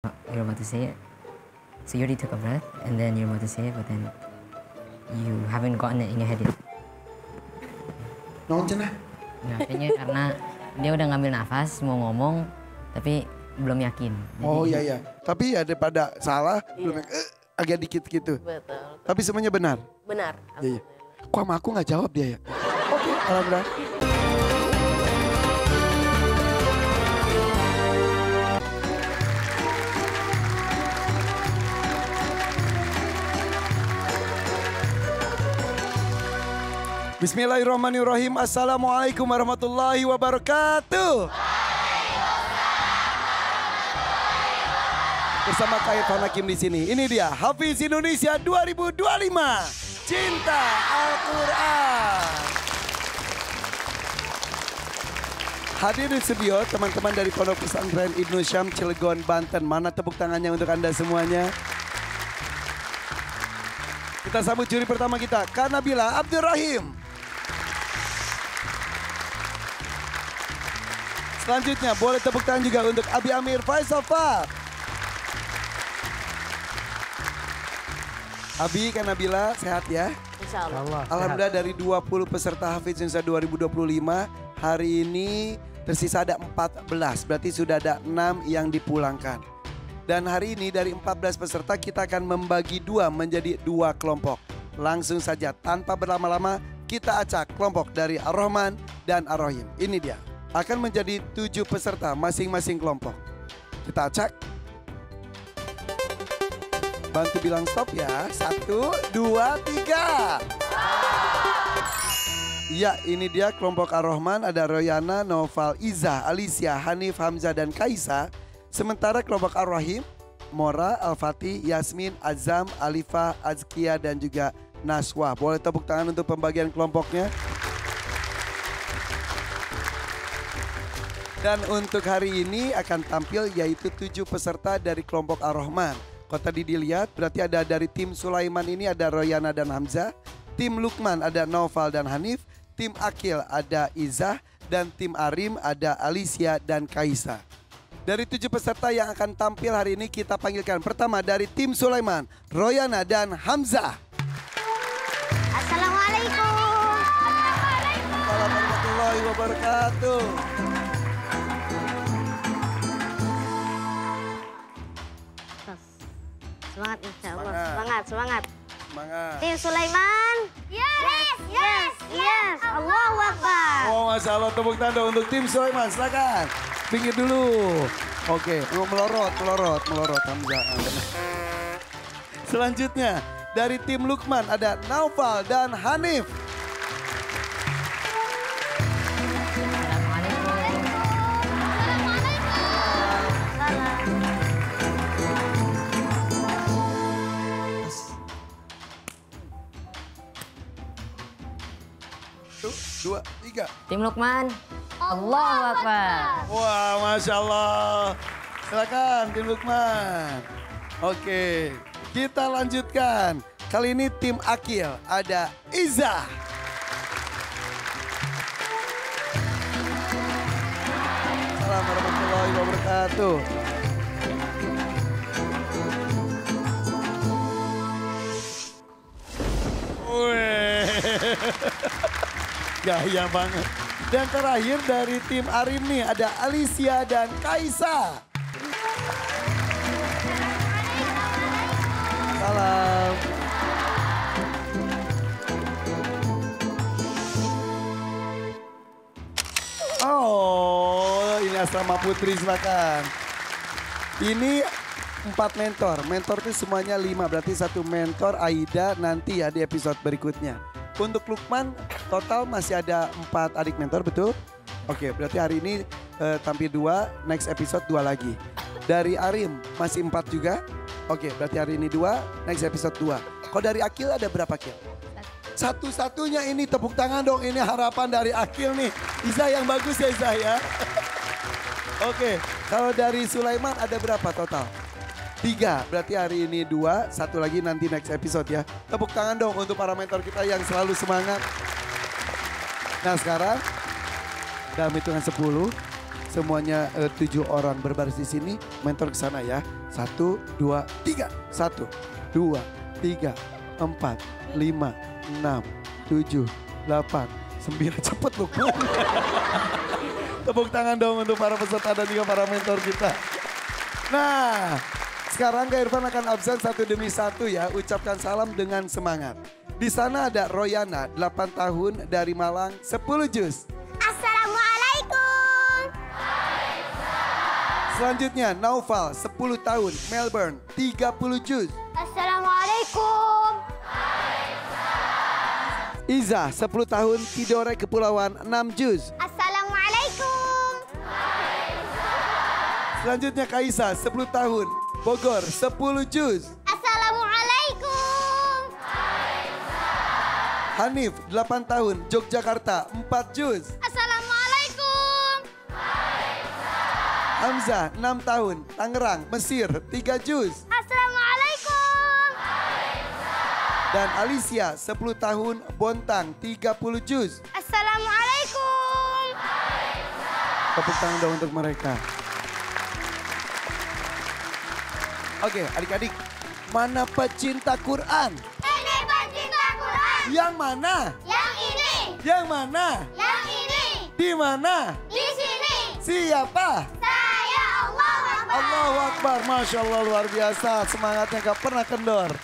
you're about to say it. So you already took a breath and then you're about to say it, but then you haven't gotten it in your head yet. Naon cenah? Nah, kayaknya karena dia udah ngambil nafas mau ngomong tapi belum yakin. Oh iya. Tapi ya daripada salah, belum agak dikit gitu. Betul. Tapi semuanya benar. Benar. Iya. Kok sama aku nggak jawab dia ya? Oke, alhamdulillah. Bismillahirrahmanirrahim. Assalamualaikum warahmatullahi wabarakatuh. Bersama Kak Irfan Hakim di sini. Ini dia Hafiz Indonesia 2025. Cinta Al-Quran. Hadir di studio teman-teman dari Pondok Pesantren Ibnu Syam Cilegon, Banten. Mana tepuk tangannya untuk Anda semuanya? Kita sambut juri pertama kita, Kak Nabila Abdurrahim. Selanjutnya boleh tepuk tangan juga untuk Abi Amir Faisal Fah. Abi, Kak Nabila sehat ya? Insya Allah. Alhamdulillah dari 20 peserta Hafiz Indonesia 2025, hari ini tersisa ada 14, berarti sudah ada 6 yang dipulangkan. Dan hari ini dari 14 peserta kita akan membagi dua menjadi 2 kelompok. Langsung saja tanpa berlama-lama kita acak kelompok dari Ar-Rahman dan Ar-Rahim. Ini dia. Akan menjadi 7 peserta masing-masing kelompok. Kita acak. Bantu bilang stop ya. 1, 2, 3. Ya, ini dia kelompok Ar-Rahman. Ada Royana, Noval, Iza, Alicia, Hanif, Hamzah, dan Kaisa. Sementara kelompok Ar-Rahim, Mora, Al-Fatih, Yasmin, Azam, Alifah, Azkia, dan juga Naswa. Boleh tepuk tangan untuk pembagian kelompoknya. Dan untuk hari ini akan tampil yaitu 7 peserta dari kelompok Ar-Rahman. Kalau tadi dilihat berarti ada dari tim Sulaiman ini ada Royana dan Hamzah. Tim Lukman ada Noval dan Hanif. Tim Akil ada Izah. Dan tim Arim ada Alicia dan Kaisa. Dari 7 peserta yang akan tampil hari ini kita panggilkan. Pertama dari tim Sulaiman, Royana dan Hamzah. Assalamualaikum. Waalaikumsalam warahmatullahi wabarakatuh. Semangat insya Allah. Semangat. Semangat. Tim Sulaiman. Yes. Allahu Akbar. Oh, Masya Allah, tepuk tangan untuk tim Sulaiman. Silakan. Pinggir dulu. Oke, melorot Hamzah. Selanjutnya dari tim Lukman ada Naufal dan Hanif. Dua, tiga. Tim Lukman. Allahu Akbar. Wah, Masya Allah. Silakan tim Lukman. Oke, kita lanjutkan. Kali ini tim Akil ada Iza. Assalamualaikum warahmatullahi wabarakatuh. Gaya banget. Dan terakhir dari tim Arim nih ada Alicia dan Kaisa. Salam. Oh, ini asrama putri silakan. Ini 4 mentor. Mentor itu semuanya 5. Berarti 1 mentor Aida nanti ya di episode berikutnya. Untuk Lukman total masih ada 4 adik mentor, betul? Oke, berarti hari ini tampil 2, next episode 2 lagi. Dari Arim masih 4 juga? Oke, berarti hari ini 2, next episode 2. Kalau dari Akil ada berapa, Akil? Satu-satunya ini tepuk tangan dong, ini harapan dari Akil nih. Iza yang bagus ya Iza ya. Oke, kalau dari Sulaiman ada berapa total? 3, berarti hari ini 2, 1 lagi nanti next episode ya. Tepuk tangan dong untuk para mentor kita yang selalu semangat. Nah sekarang dalam hitungan 10, semuanya 7 orang berbaris di sini, mentor ke sana ya. 1, 2, 3. 1, 2, 3, 4, 5, 6, 7, 8, 9. Cepet Lukman. Tepuk tangan dong untuk para peserta dan juga para mentor kita. Nah, sekarang Kak Irfan akan absen satu demi satu ya. Ucapkan salam dengan semangat. Di sana ada Royana, 8 tahun dari Malang, 10 juz. Assalamualaikum. Selanjutnya Naufal, 10 tahun, Melbourne, 30 juz. Assalamualaikum. Iza, 10 tahun, Tidore Kepulauan, 6 juz. Assalamualaikum. Selanjutnya Kaisa, 10 tahun, Bogor, 10 juz. Assalamualaikum. Hanif, 8 tahun, Yogyakarta, 4 juz. Assalamualaikum. Hamzah, 6 tahun, Tangerang, Mesir, 3 juz. Assalamualaikum. Dan Alicia, 10 tahun, Bontang, 30 juz. Assalamualaikum. Tepuk tangan dong untuk mereka. Oke, adik-adik, mana pecinta Quran? Ini pecinta Quran. Yang mana? Yang ini. Yang mana? Yang ini. Di mana? Di sini. Siapa? Saya Allahu Akbar. Allahu Akbar, Masya Allah luar biasa. Semangatnya gak pernah kendor.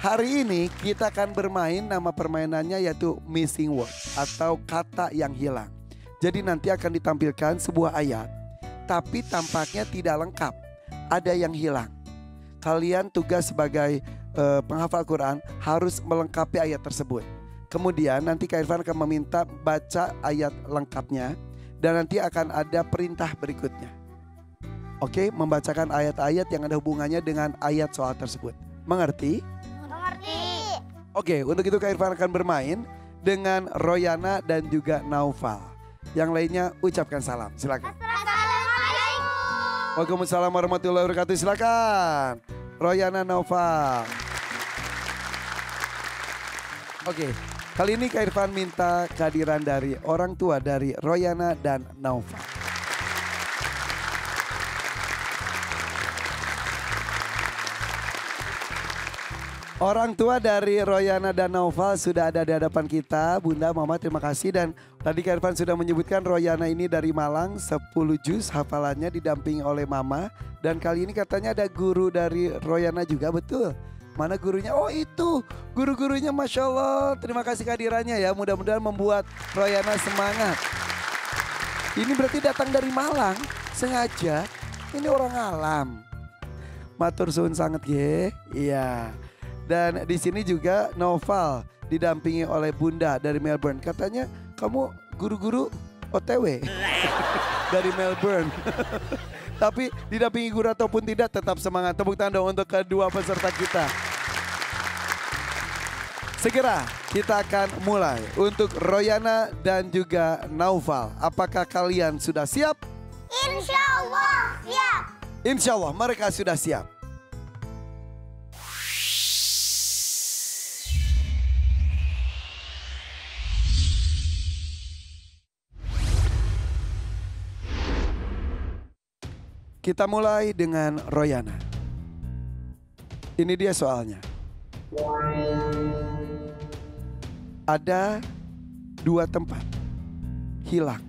Hari ini kita akan bermain, nama permainannya yaitu missing word atau kata yang hilang. Jadi nanti akan ditampilkan sebuah ayat, tapi tampaknya tidak lengkap. Ada yang hilang. Kalian tugas sebagai penghafal Quran harus melengkapi ayat tersebut. Kemudian nanti Kak Irfan akan meminta baca ayat lengkapnya dan nanti akan ada perintah berikutnya. Oke, membacakan ayat-ayat yang ada hubungannya dengan ayat soal tersebut. Mengerti? Mengerti. Oke, untuk itu Kak Irfan akan bermain dengan Royana dan juga Naufal. Yang lainnya ucapkan salam, silakan. Assalamualaikum. Waalaikumsalam warahmatullahi wabarakatuh. Silakan Royana, Naufal. Oke, kali ini Kak Irfan minta kehadiran dari orang tua dari Royana dan Naufal. Orang tua dari Royana dan Naufal sudah ada di hadapan kita. Bunda, Mama, terima kasih. Dan tadi Kak Irfan sudah menyebutkan Royana ini dari Malang, 10 juz hafalannya didampingi oleh Mama. Dan kali ini katanya ada guru dari Royana juga, betul? Mana gurunya? Oh itu, guru-gurunya Masya Allah. Terima kasih kehadirannya ya, mudah-mudahan membuat Royana semangat. Ini berarti datang dari Malang, sengaja. Ini orang alam. Matur suwun sangat ye. Iya. Dan di sini juga Naufal didampingi oleh Bunda dari Melbourne. Katanya kamu guru-guru OTW dari Melbourne. Tapi didampingi guru ataupun tidak tetap semangat. Tepuk tangan dong untuk kedua peserta kita. Segera kita akan mulai untuk Royana dan juga Naufal. Apakah kalian sudah siap? Insya Allah siap. Insya Allah mereka sudah siap. Kita mulai dengan Royana. Ini dia soalnya. Ada 2 tempat hilang.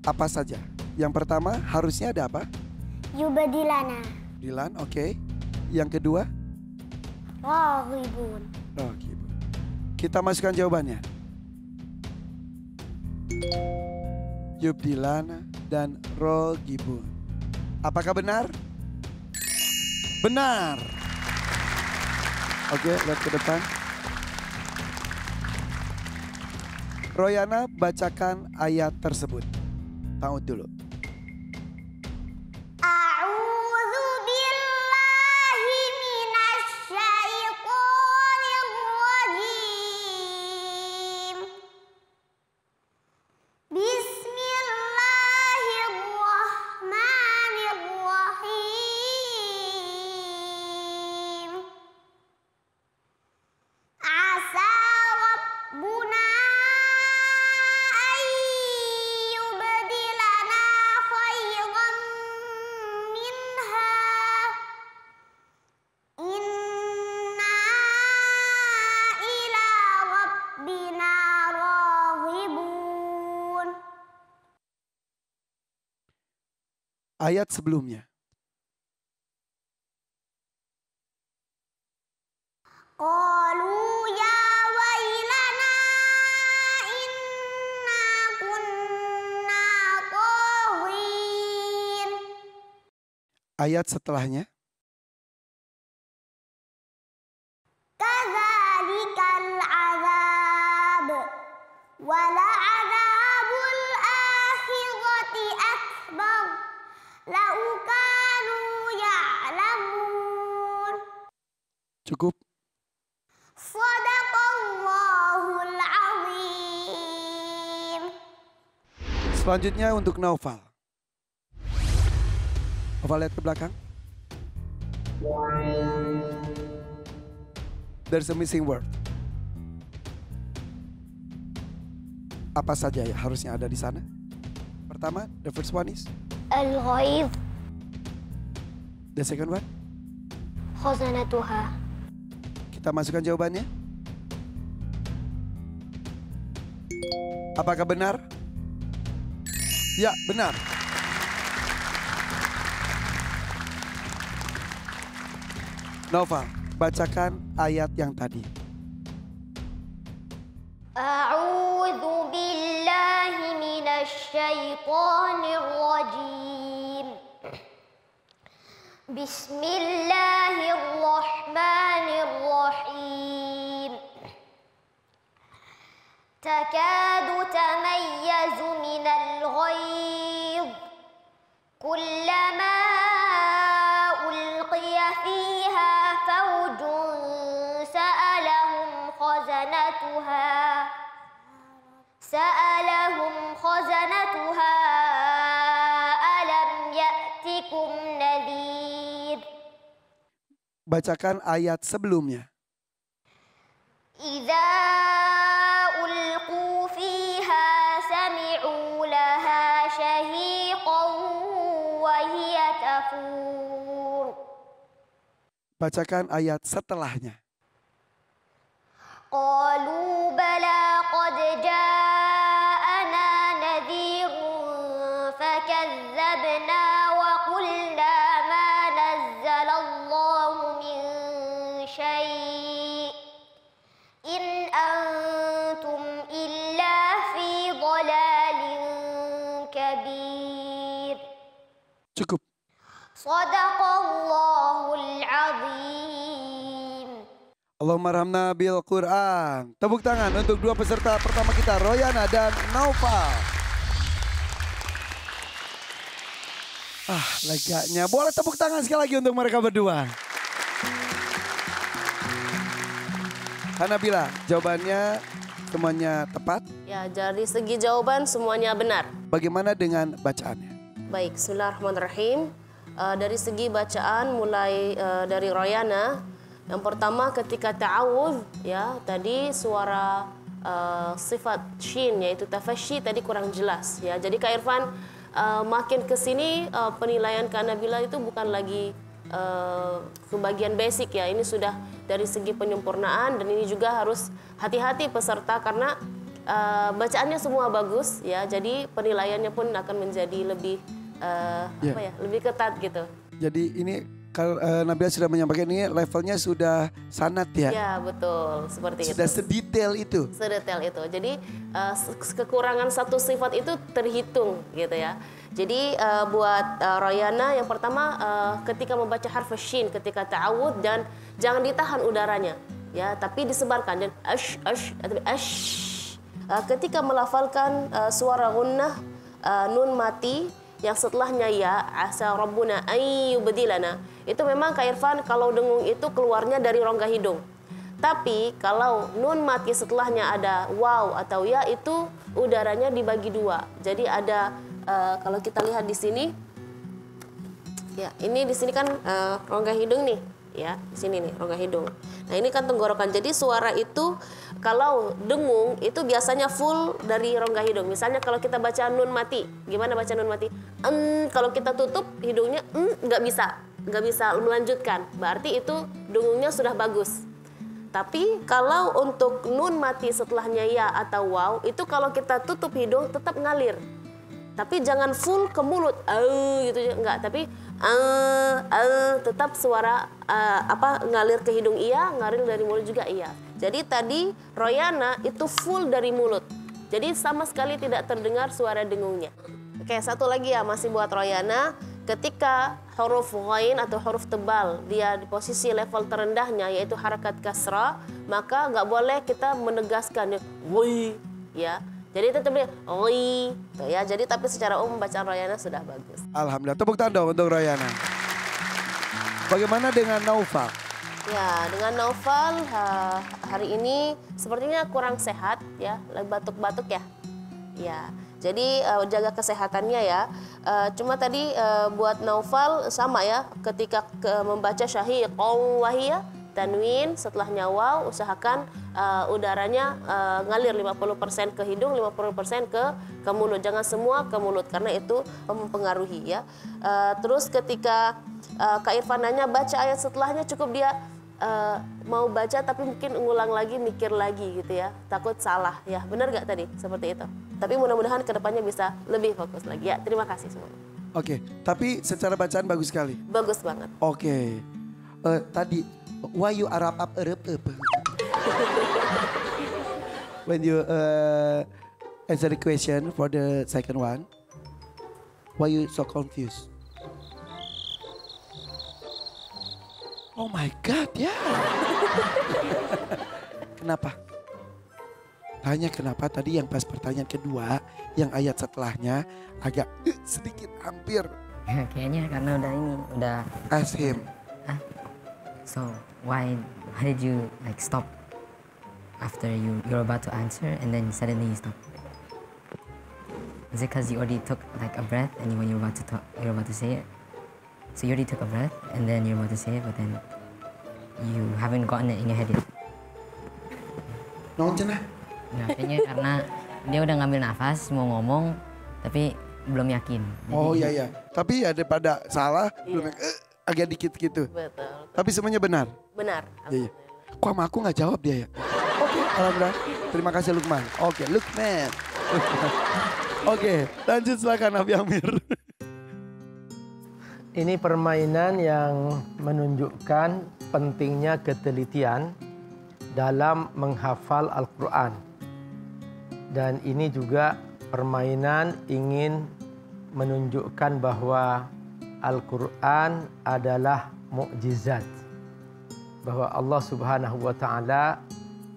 Apa saja? Yang pertama harusnya ada apa? Yubadilana. Dilan, oke. Yang kedua? Rohibun. Rohibun. Kita masukkan jawabannya. Yubdilana dan Rohibun. Apakah benar? Benar. Oke, lihat ke depan. Royana bacakan ayat tersebut. Tahu dulu. A'udzu billahi minasyaitonir rajim. Bismillahirrahmanirrahim. Asa rabbuna ayyubdilana ayat sebelumnya. Qalu ya wailana inna kunna taghin. Ayat setelahnya. Kadzalikal azab wala azabul akhirati akbar lau kanu ya'lamun. Cukup. Shadaqallahul azim. Selanjutnya untuk Naufal. Naufal lihat ke belakang. There's a missing word. Apa saja ya harusnya ada di sana? Pertama, the first one is. Al-ghaib The second one. khazanatuha. Kita masukkan jawabannya. Apakah benar? Ya, benar. Naufal, bacakan ayat yang tadi. A'udzu billahi minasy syaithanir rajim. Bismillahirrahmanirrahim. Takadu tamayyazu minal ghaidh. Kullama ulqiya fiha fawjun sa'alahum khazanatuha alam ya'tikum nadhir. Bacakan ayat sebelumnya. Idza ulqu fiha sami'u laha shahiqan wa hiya tafur. Bacakan ayat setelahnya. Qalu bala qad ja'ana nadhirun fakazzabna wa qulna ma nazzalallahu min syai' in antum illa fi dhalalin kabir. Cukup. Shadaqallahul azim. Allahumma rahmna bil Quran. Tepuk tangan untuk dua peserta pertama kita, Royana dan Naufal. Leganya. Boleh tepuk tangan sekali lagi untuk mereka berdua. Hanabila, jawabannya semuanya tepat. Ya, dari segi jawaban semuanya benar. Bagaimana dengan bacaannya? Baik, bismillahirrahmanirrahim. Dari segi bacaan mulai dari Royana, yang pertama ketika ta'awudz ya, tadi suara sifat shin yaitu tafashi tadi kurang jelas ya. Jadi Kak Irfan makin ke sini penilaian Kak Nabila itu bukan lagi kebagian basic ya. Ini sudah dari segi penyempurnaan dan ini juga harus hati-hati peserta karena bacaannya semua bagus ya. Jadi penilaiannya pun akan menjadi lebih lebih ketat gitu. Jadi ini kalau Nabila sudah menyampaikan ini levelnya sudah sanat ya? Ya betul, seperti sudah itu. sedetail itu? Sedetail itu. Jadi kekurangan satu sifat itu terhitung gitu ya. Jadi buat Royana yang pertama ketika membaca harf shin ketika ta'awudz dan jangan ditahan udaranya ya, tapi disebarkan dan ketika melafalkan suara gunnah nun mati yang setelahnya ya asa rabbuna ayyubdilana, itu memang Kak Irfan kalau dengung itu keluarnya dari rongga hidung. Tapi kalau nun mati setelahnya ada waw atau ya itu udaranya dibagi dua. Jadi ada kalau kita lihat di sini ya, ini di sini kan rongga hidung nih ya, di sini nih rongga hidung. Nah, ini kan tenggorokan. Jadi suara itu kalau dengung itu biasanya full dari rongga hidung. Misalnya kalau kita baca nun mati, gimana baca nun mati? Kalau kita tutup hidungnya nggak bisa melanjutkan. Berarti itu dengungnya sudah bagus. Tapi kalau untuk nun mati setelahnya ya atau waw, itu kalau kita tutup hidung tetap ngalir. Tapi jangan full ke mulut, gitu ya, enggak. Tapi tetap suara ngalir ke hidung iya, ngalir dari mulut juga iya. Jadi tadi Royana itu full dari mulut. Jadi sama sekali tidak terdengar suara dengungnya. Oke, satu lagi ya masih buat Royana. Ketika huruf ghain atau huruf tebal dia di posisi level terendahnya yaitu harakat kasrah, maka nggak boleh kita menegaskan woi ya. Jadi tetap dia woi tuh ya. Jadi tapi secara umum bacaan Royana sudah bagus. Alhamdulillah, tepuk tangan untuk Royana. Bagaimana dengan Naufal? Ya, dengan Naufal hari ini sepertinya kurang sehat ya, batuk-batuk ya. Ya. Jadi jaga kesehatannya ya. Cuma tadi buat Naufal sama ya, ketika membaca syahiq wahiyah tanwin setelahnya waw, usahakan udaranya ngalir 50% ke hidung, 50% ke mulut. Jangan semua ke mulut karena itu mempengaruhi ya. Terus ketika Kak Irfan nanya baca ayat setelahnya, cukup dia mau baca tapi mungkin ngulang lagi, mikir lagi gitu ya. Takut salah ya. Benar gak tadi? Seperti itu. Tapi mudah-mudahan kedepannya bisa lebih fokus lagi ya. Terima kasih semuanya. Oke, tapi secara bacaan bagus sekali. Bagus banget. Oke. Tadi why you Arab up when you answer the question for the second one, why you so confused? Oh my God, ya. Kenapa? Tanya kenapa tadi yang pas pertanyaan kedua, yang ayat setelahnya agak sedikit hampir. Kayaknya karena udah Ask him. So why did you like stop after you're about to answer and then suddenly you stop? Is it because you already took like a breath and when you're about to say it? So you already took a breath and then you're about to say it, but then you haven't gotten it in your head yet. Nong cenah. Nah, kayaknya karena dia udah ngambil nafas mau ngomong tapi belum yakin. Jadi, Oh iya. Tapi ya daripada salah, agak dikit gitu. Betul. Tapi semuanya benar. Benar. Iya. Kok sama aku nggak jawab dia ya? Oke, alhamdulillah. Terima kasih Lukman. Oke, Lukman. Oke, lanjut silakan Nabi Amir. Ini permainan yang menunjukkan pentingnya ketelitian dalam menghafal Al-Quran. Dan ini juga permainan ingin menunjukkan bahwa Al-Quran adalah mukjizat. Bahwa Allah Subhanahu wa Ta'ala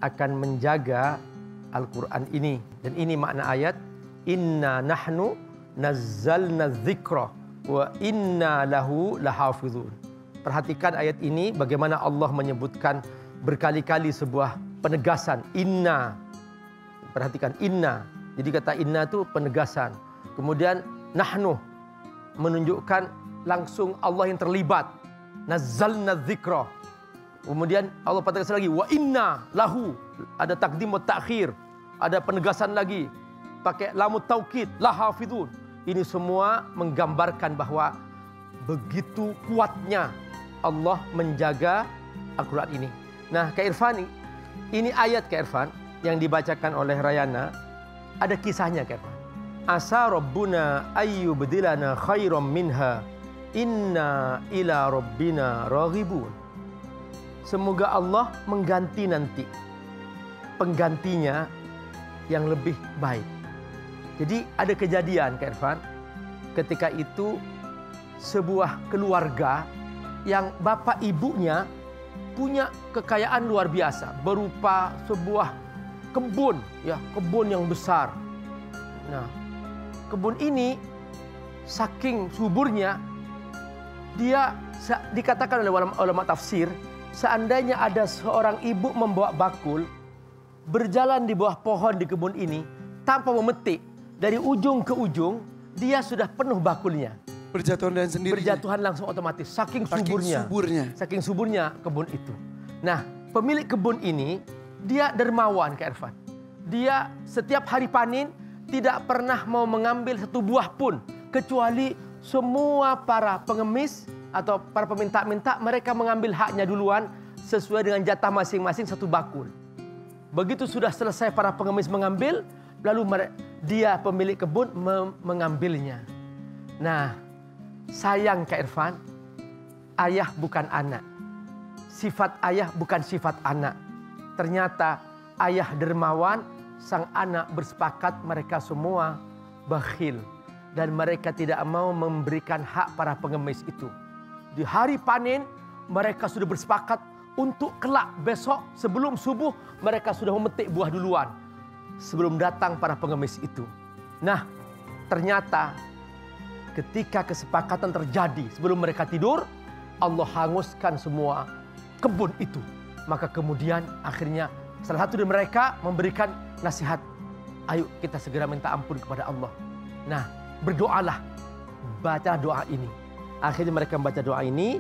akan menjaga Al-Quran ini. Dan ini makna ayat, Inna nahnu nazzalna dzikra wa inna lahu lahafizun. Perhatikan ayat ini bagaimana Allah menyebutkan berkali-kali sebuah penegasan. Inna. Perhatikan inna. Jadi kata inna itu penegasan. Kemudian nahnu menunjukkan langsung Allah yang terlibat. Nazzalna dzikra. Kemudian Allah tegaskan lagi wa inna lahu. Ada takdim wa ta'khir. Ada penegasan lagi. Pakai lamut taukid lahafizun. Ini semua menggambarkan bahwa begitu kuatnya Allah menjaga Al-Quran ini. Nah, Kak Irfan, ini ayat Kak Irfan yang dibacakan oleh Rayana, ada kisahnya Kak Irfan. Asa rabbuna ayyubdilana khairam minha inna ila rabbina raghibun. Semoga Allah mengganti nanti penggantinya yang lebih baik. Jadi ada kejadian Kak Irfan, ketika itu sebuah keluarga yang bapak ibunya punya kekayaan luar biasa berupa sebuah kebun, ya, kebun yang besar. Nah, kebun ini saking suburnya dia dikatakan oleh ulama tafsir, seandainya ada seorang ibu membawa bakul berjalan di bawah pohon di kebun ini tanpa memetik dari ujung ke ujung, dia sudah penuh bakulnya. Berjatuhan dan sendiri. Berjatuhan langsung otomatis. Saking suburnya. Saking suburnya kebun itu. Nah, pemilik kebun ini, dia dermawan Kak Irfan. Dia setiap hari panen tidak pernah mau mengambil satu buah pun. Kecuali semua para pengemis atau para peminta-minta, mereka mengambil haknya duluan sesuai dengan jatah masing-masing satu bakul. Begitu sudah selesai para pengemis mengambil, lalu dia pemilik kebun mengambilnya. Nah, sayang Kak Irfan, ayah bukan anak. Sifat ayah bukan sifat anak. Ternyata ayah dermawan, sang anak bersepakat mereka semua bakhil. Dan mereka tidak mau memberikan hak para pengemis itu. Di hari panen, mereka sudah bersepakat untuk kelak besok sebelum subuh mereka sudah memetik buah duluan. Sebelum datang para pengemis itu. Nah, ternyata ketika kesepakatan terjadi sebelum mereka tidur, Allah hanguskan semua kebun itu. Maka kemudian akhirnya salah satu dari mereka memberikan nasihat. Ayo kita segera minta ampun kepada Allah. Nah, berdoalah. Baca doa ini. Akhirnya mereka membaca doa ini.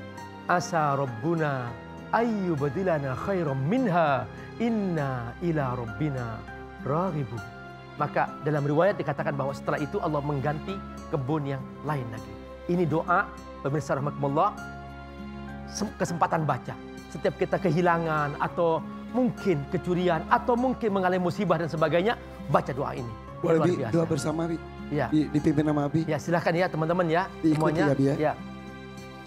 Asa Rabbuna ayyubadilana khairam minha inna ila rabbina raghibun. Maka dalam riwayat dikatakan bahwa setelah itu Allah mengganti kebun yang lain lagi. Ini doa pemirsa rahmatullah, kesempatan baca. Setiap kita kehilangan atau mungkin kecurian atau mungkin mengalami musibah dan sebagainya, baca doa ini. Boleh Bi, doa bersama Bi. Ya. Dipimpin sama Abi. Ya, silakan ya teman-teman ya. Diikuti semuanya. ya Bi ya. Ya.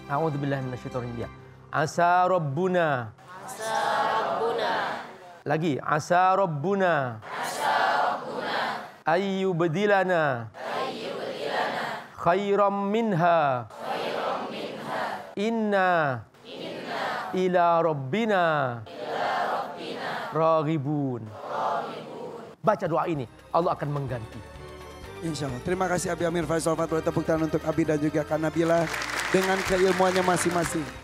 A'udzubillahi minasyaitonir rajim. Asa Rabbuna. Asa Rabbuna. Lagi, asa Rabbuna. Asa Rabbuna. Ayyubdilana. Khairam minha. Inna ila rabbina raghibun. Baca doa ini, Allah akan mengganti. Insya Allah. Terima kasih Abi Amir Faisal Fatwa. Tepuk tangan untuk Abi dan juga Kak Nabila dengan keilmuannya masing-masing.